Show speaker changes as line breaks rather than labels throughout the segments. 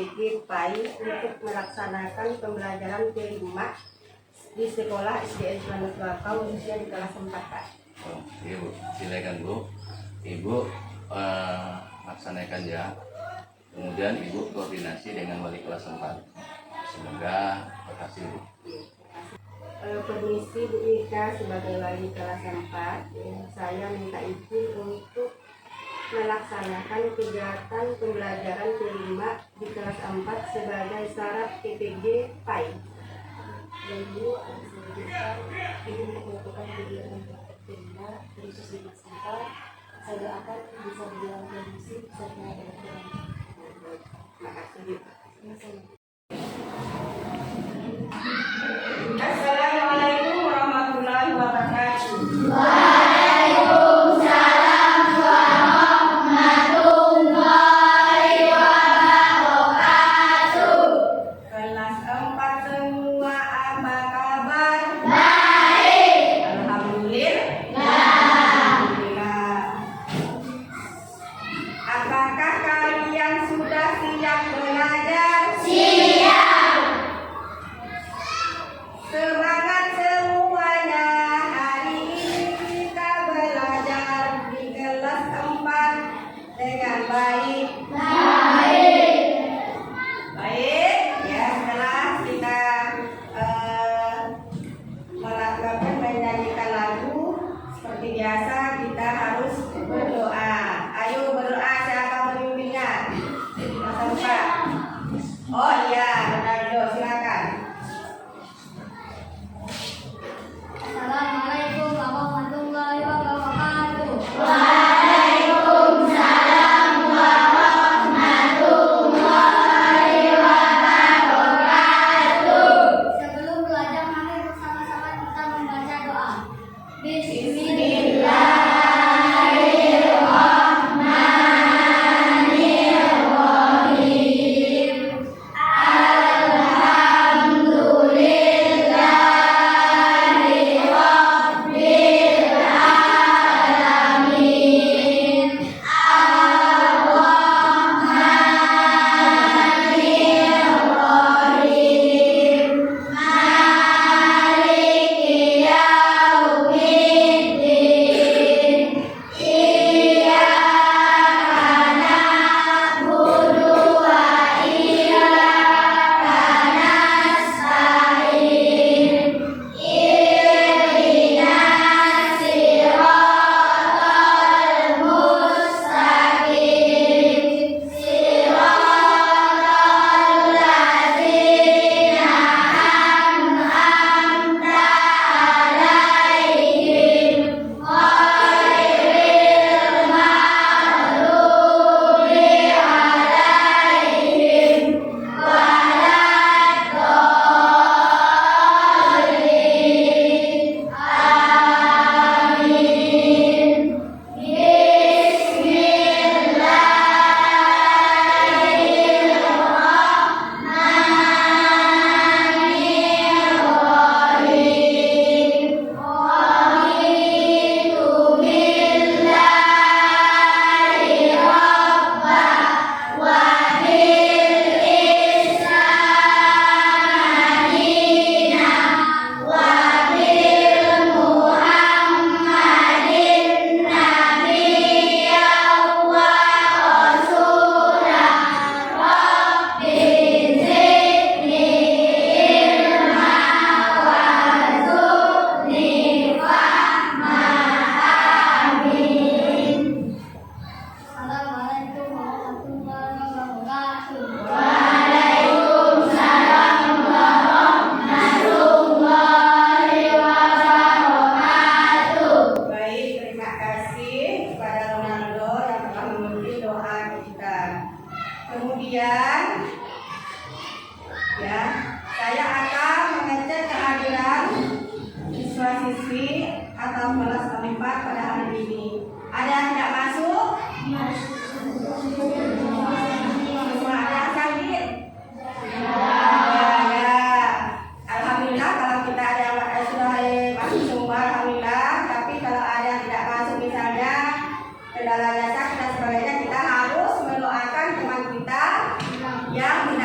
TPG PAI untuk melaksanakan pembelajaran kelima di sekolah SDN 19 Bakau khususnya di kelas 4, Pak.
Oh, iya Bu, silakan Bu. Ibu laksanakan ya. Kemudian Ibu koordinasi dengan wali kelas 4. Semoga berhasil Bu.
Permisi Bu Ika sebagai wali kelas 4, saya minta izin untuk melaksanakan kegiatan pembelajaran kelima di kelas 4 sebagai syarat TPG PAI.
Ibu melakukan kegiatan kelima khusus di kelas 4. Saya doakan bisa berjalan kondusif serta berkelanjutan.
Makasih.
Assalamualaikum warahmatullahi wabarakatuh.
Waalaikumsalam warahmatullahi wabarakatuh.
Kelas 4 semua apa kabar?
Baik.
Alhamdulillah. Apakah kalian sudah siap belajar?
Siap.
Semangat semuanya. Hari ini kita belajar di kelas 4 dengan baik. Baik, ya setelah kita melakukan menyanyikan lagu seperti biasa kita harus berdoa. Ayo berdoa, siapa pemimpinnya? Mas Alfa. Oh iya, Ronaldo, silakan.
Assalamualaikum warahmatullahi wabarakatuh.
Waalaikumsalam warahmatullahi wabarakatuh.
Sebelum belajar, mari bersama-sama kita membaca doa. Bismillahirrahmanirrahim.
Kemudian ya, saya akan mengecek kehadiran siswa-siswi atau kelas 4 pada hari ini. Ada yang tidak masuk? Semua ada yang sakit? Ya. Alhamdulillah kalau kita ada yang sudah masuk semua, alhamdulillah. Tapi kalau ada yang tidak masuk misalnya kendala dasar dan sebagainya, kita harus mendoakan teman kita yang tidak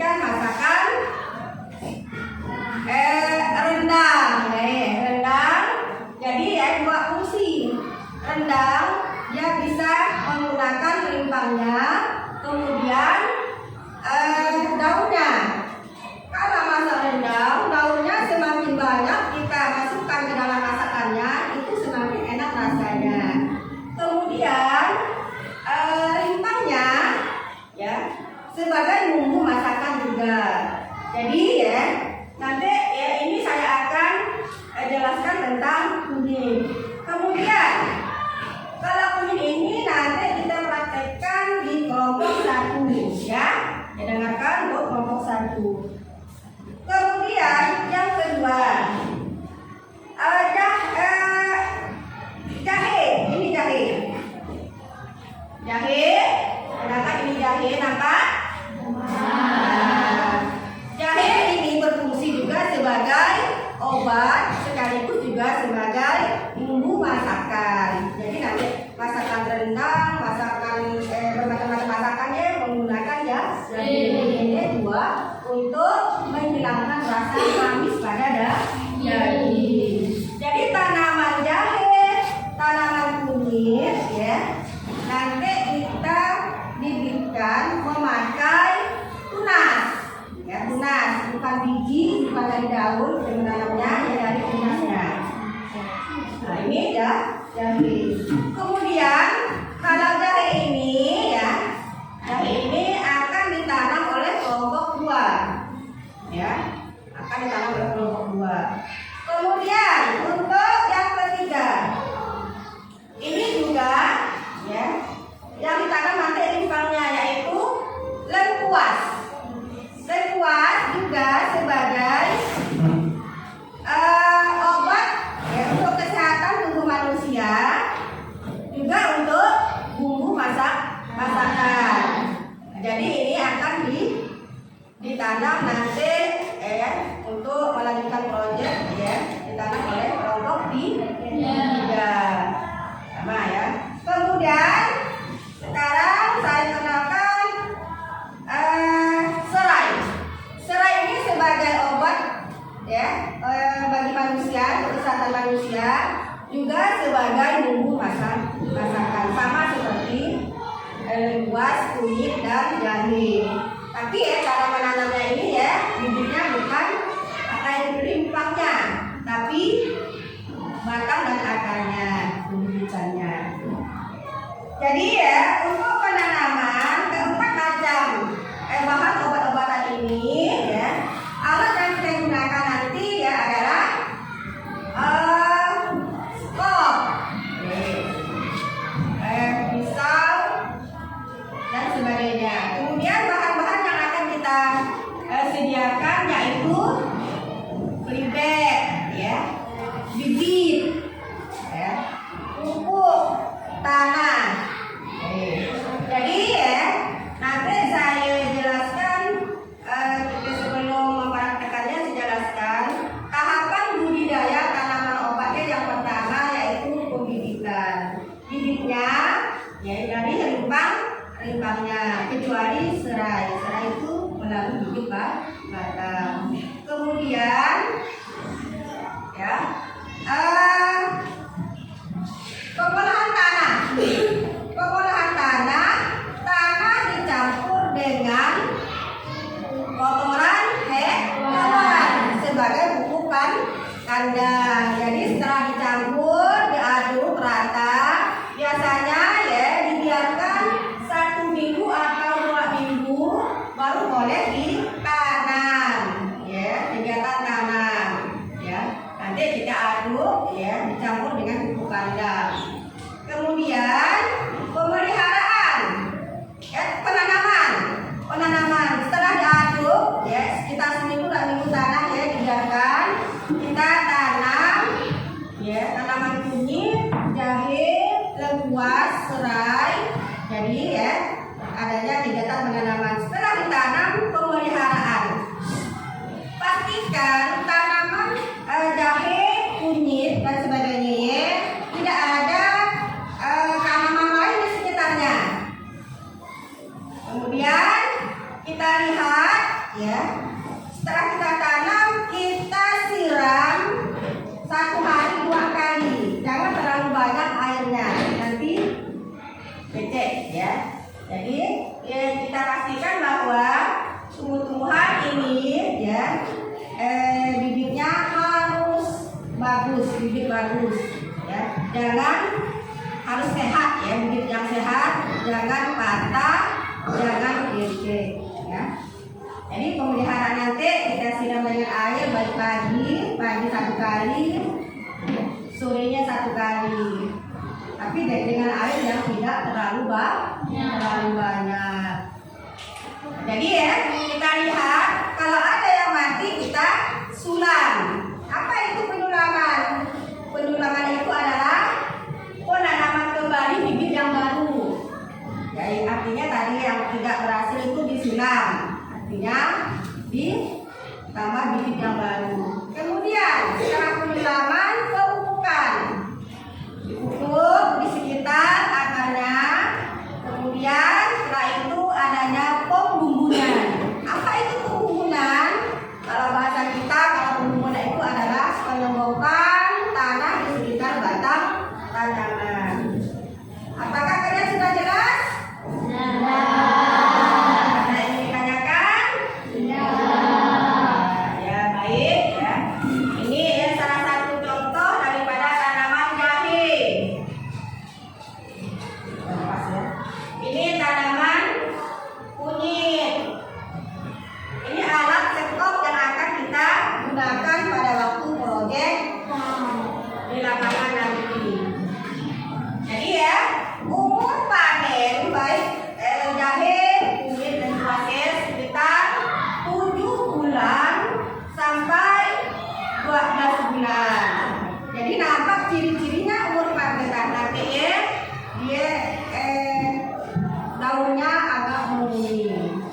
kemudian masakan rendang. Rendang jadi ya dua fungsi. Rendang dia bisa menggunakan rimpangnya, kemudian daunnya. Kalau masak rendang, daunnya semakin banyak kita masukkan ke dalam masakannya, itu semakin enak rasanya. Kemudian rimpangnya ya sebagai bumbu masakan juga. Jadi ya nanti ya ini saya akan jelaskan tentang kunyit. Kemudian kalau kunyit ini nanti kita praktekkan di kelompok 1 ya. Dengarkan untuk kelompok 1. Kemudian yang kedua jahe. Ini jahe, sedangkan ini jahe nampak. Jahe ini berfungsi juga sebagai obat sekaligus juga sebagai bumbu masakan. Jadi nanti masakan rendang, masakan bermacam-macam masakannya menggunakan ya jahe ini dua untuk menghilangkan rasa manis pada daging. Jadi tanaman jahe, tanaman kunyit ya nanti kita bibitkan memakai tunas. Ya, tunas bukan biji, bukan dari daun, yang menanamnya ya dari tunasnya. Nah ini ya jahe. Kemudian kalau jahe ini ya, jahe ini akan ditanam oleh kelompok 2 ya, akan ditanam oleh kelompok 2. Kemudian untuk yang ketiga ini juga ya yang ditanam nanti rimpangnya yaitu lengkuas. Lengkuas juga sebagai obat ya, untuk kesehatan tubuh manusia, juga untuk bumbu masakan. Jadi ini akan ditanam nanti ya untuk melanjutkan proyek ya, ditanam oleh kelompok 3 sama ya. Kemudian sekarang saya kenalkan serai. Serai ini sebagai obat ya bagi manusia, untuk kesehatan manusia, juga sebagai bumbu masakan sama seperti lengkuas, kunyit dan jahe. Tapi ya cara menanamnya ini ya bibitnya bukan pakai rimpangnya, tapi batang dan akarnya, bibit-bibitannya. Jadi ya untuk penanaman keempat macam bahan obat-obatan ini ya, alat yang kita gunakan nanti ya adalah skop, pisau dan sebagainya. Kemudian bahan-bahan yang akan kita sediakan yaitu pelibet ya, bibit ya, pupuk tanah. Jadi ya nanti saya jelaskan sebelum mempraktekannya saya jelaskan tahapan budidaya tanaman obatnya. Yang pertama yaitu pembibitan. Bibitnya ya dari rimpangnya, kecuali serai. Serai itu melalui bibit batang. Kemudian ya pengolahan tanah. Pengolahan tanah dicampur dengan kotoran hewan sebagai pupuk kandang. Jadi setelah dicampur, diaduk rata, biasanya ya dibiarkan 1 minggu atau 2 minggu baru boleh ditanam. ya. Setelah kita tanam, kita siram 1 hari 2 kali. Jangan terlalu banyak airnya, nanti becek ya. Jadi kita pastikan bahwa tumbuh-tumbuhan ini ya bibitnya harus bagus, bibit bagus ya. Jangan harus sehat ya, bibit yang sehat, jangan patah, jangan becek ya. Jadi pemeliharaan nanti kita siram dengan air baik pagi 1 kali, sorenya 1 kali. Tapi dengan air yang tidak terlalu banyak. Jadi ya, kita lihat kalau ada yang mati kita sulam. Apa itu penyulaman? Penyulaman itu adalah penanaman kembali bibit yang baru. Jadi artinya tadi yang tidak berhasil itu disulam. Artinya ditambah bibit yang baru. Kemudian setelah penyulaman, pemupukan. Dipupuk di sekitar akarnya. Kemudian setelah itu adanya pembumbunan. Apa itu pembumbunan? Kalau bahasa kita, kalau pembumbunan itu adalah pengembokan tanah di sekitar batang tanaman. Apakah kalian sudah jelas? Ada yang ditanyakan? Ya, baik ya. Ini ya salah satu contoh daripada tanaman jahe. Ini tanaman kunyit. Ini alat sekop yang akan kita gunakan pada waktu proyek di lapangan nanti. Jadi ya, umur panen baik jahe, kunyit dan jahe sekitar 7 bulan sampai 12 bulan. Jadi nampak ciri-cirinya umur panen nanti ya, dia daunnya agak menguning.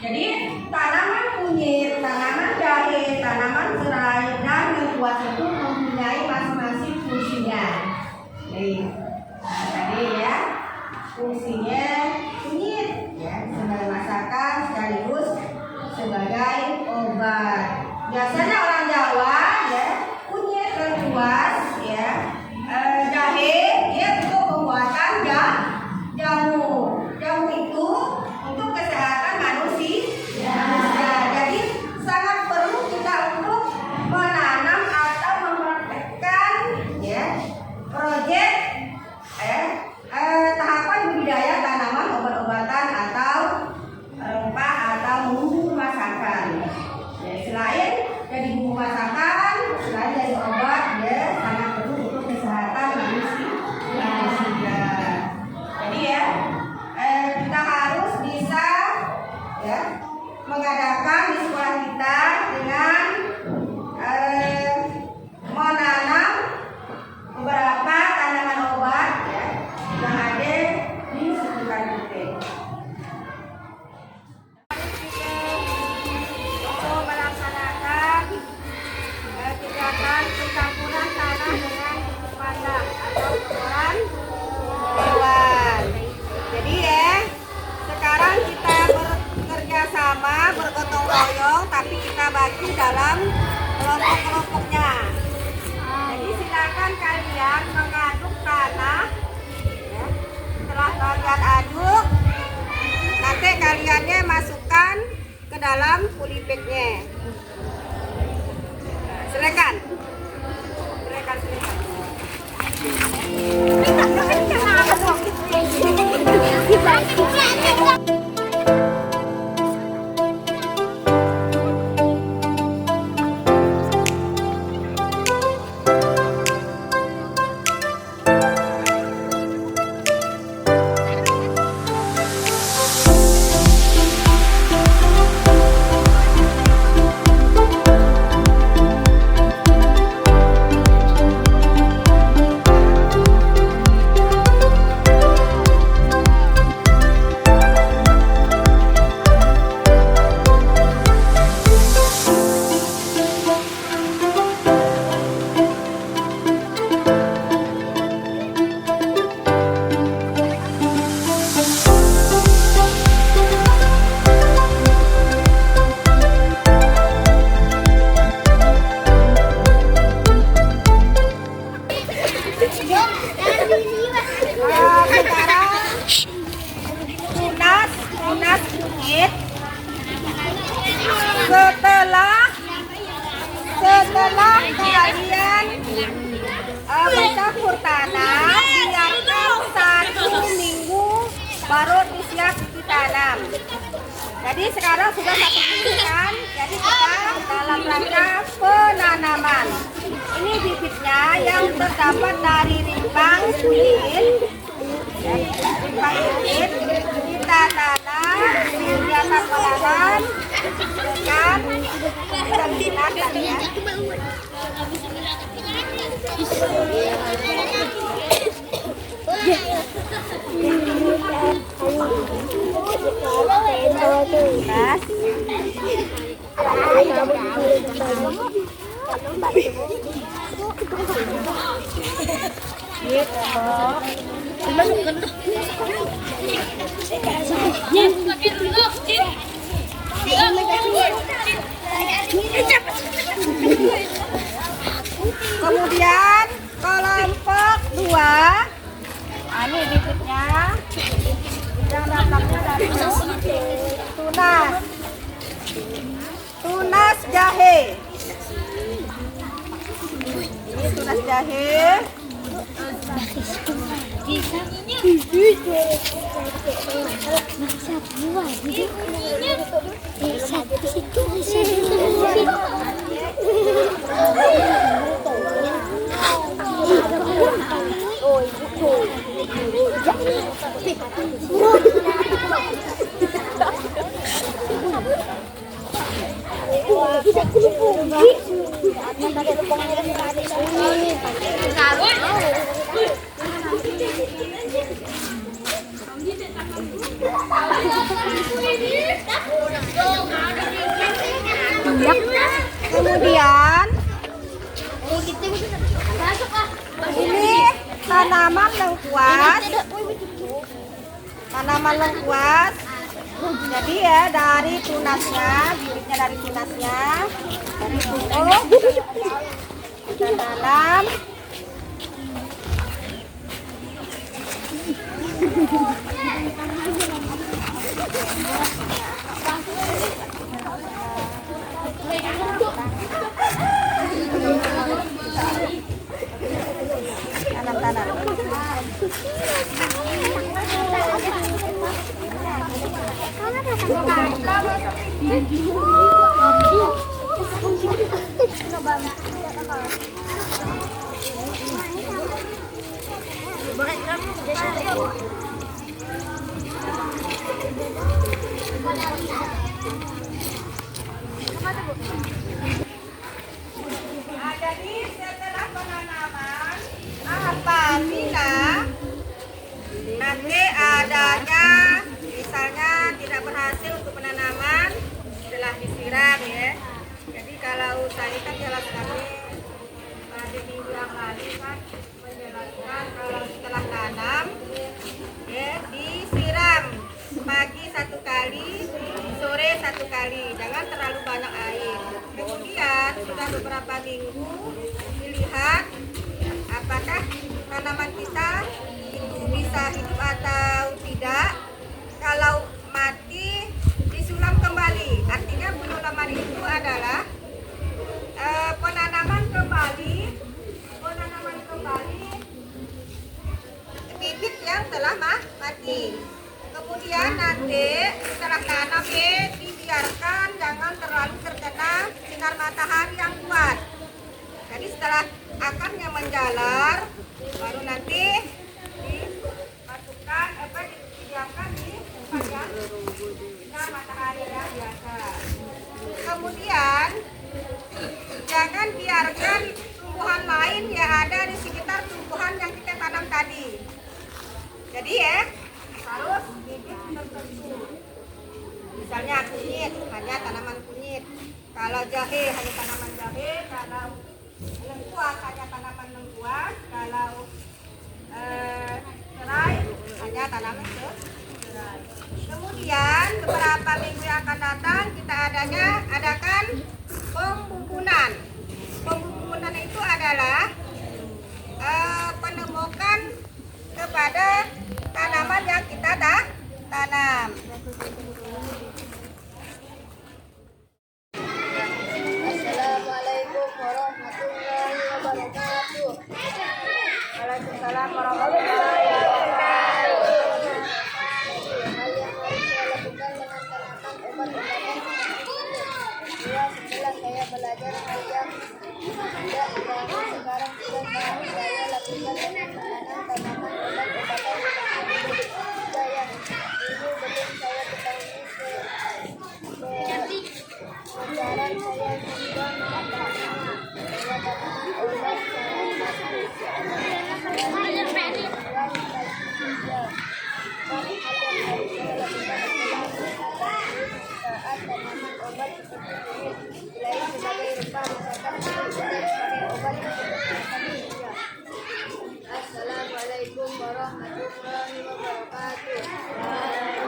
Jadi tanaman kunyit, tanaman jahe, tanaman serai dan lengkuas itu mempunyai masing-masing fungsinya. Tadi ya fungsinya kunyit ya sebagai masakan sekaligus sebagai obat. Biasanya orang Jawa ya kunyit lengkuas ya jahe dia untuk pembuatan jamu. Jamu itu untuk kesehatan manusia. Jadi sangat perlu kita untuk menanam atau mempraktekkan ya proyek tahapan budidaya tanaman obat-obatan atau rempah atau bumbu masakan. Ya, selain jadi bumbu masakan, selain dari obat ya sangat perlu untuk kesehatan manusia. Jadi ya kita harus bisa ya mengadakan di sekolah kita dengan menanam beberapa tanaman obat ya yang ada di sekitar kita. Untuk melaksanakan kegiatan pencampuran tanah dengan pupuk pandak atau kotoran hewan. Jadi ya, sekarang kita bekerja sama, bergotong royong, tapi kita bagi dalam kelompok-kelompoknya. Jadi silakan kalian mengaduk tanah. Ya. Setelah kalian aduk, nanti kaliannya masukkan ke dalam polybagnya. Silakan. setelah kalian mencampur tanah, biarkan 1 minggu baru siap ditanam. Jadi sekarang sudah 1 minggu kan, jadi kita dalam rangka penanaman. Ini bibitnya yang terdapat dari rimbang kunyit. Jadi rimbang kunyit kita tanam di atas lahan dengan digunakan ya. Kemudian kelompok 2, ini bibitnya yang datangnya dari tunas jahe. Ini tunas jahe. Kemudian ini tanaman lengkuas. Jadi ya dari tunasnya, bibitnya dari tunasnya, dari pupuk kita tanam. Tanam. Jadi setelah penanaman, apabila nanti adanya misalnya tidak berhasil untuk penanaman setelah disiram ya. Jadi kalau tadi kan jelas kami pada minggu yang lalu kan menjelaskan kalau setelah tanam ya disiram pagi 1 kali, sore 1 kali, jangan terlalu banyak air. Kemudian sudah beberapa minggu dilihat apakah tanaman kita itu bisa hidup atau tidak. Kalau mati disulam kembali. Artinya penyulaman itu adalah penanaman kembali bibit yang telah mati. Kemudian nanti setelah tanam dibiarkan jangan terlalu terkena sinar matahari yang kuat. Jadi setelah akarnya menjalar baru nanti dimasukkan didiamkan di tempat yang sinar matahari yang biasa. Kemudian jangan biarkan tumbuhan lain yang ada di sekitar tumbuhan yang kita tanam tadi. Jadi ya harus bibit tertentu. Misalnya kunyit, hanya tanaman kunyit. Kalau jahe hanya tanaman jahe. Kalau lengkuas hanya tanaman lengkuas. Kalau serai hanya tanaman serai. Kemudian beberapa minggu yang akan datang kita adakan pembubunan. Pembubunan itu adalah penemukan kepada tanaman yang kita tanam. Assalamualaikum warahmatullahi
belajar yang tidak ilmu sekarang sudah tahu saya lakukan penanganan tanaman obat-obatan juga yang dulu belum saya ketahui pelajaran saya juga mengetahui bahwa tanaman obat sangat bagus banyak hal yang harus saya lakukan saat tanaman obat seperti ini selain sebagai rupa misalkan sebagai obat Assalamualaikum warahmatullahi wabarakatuh.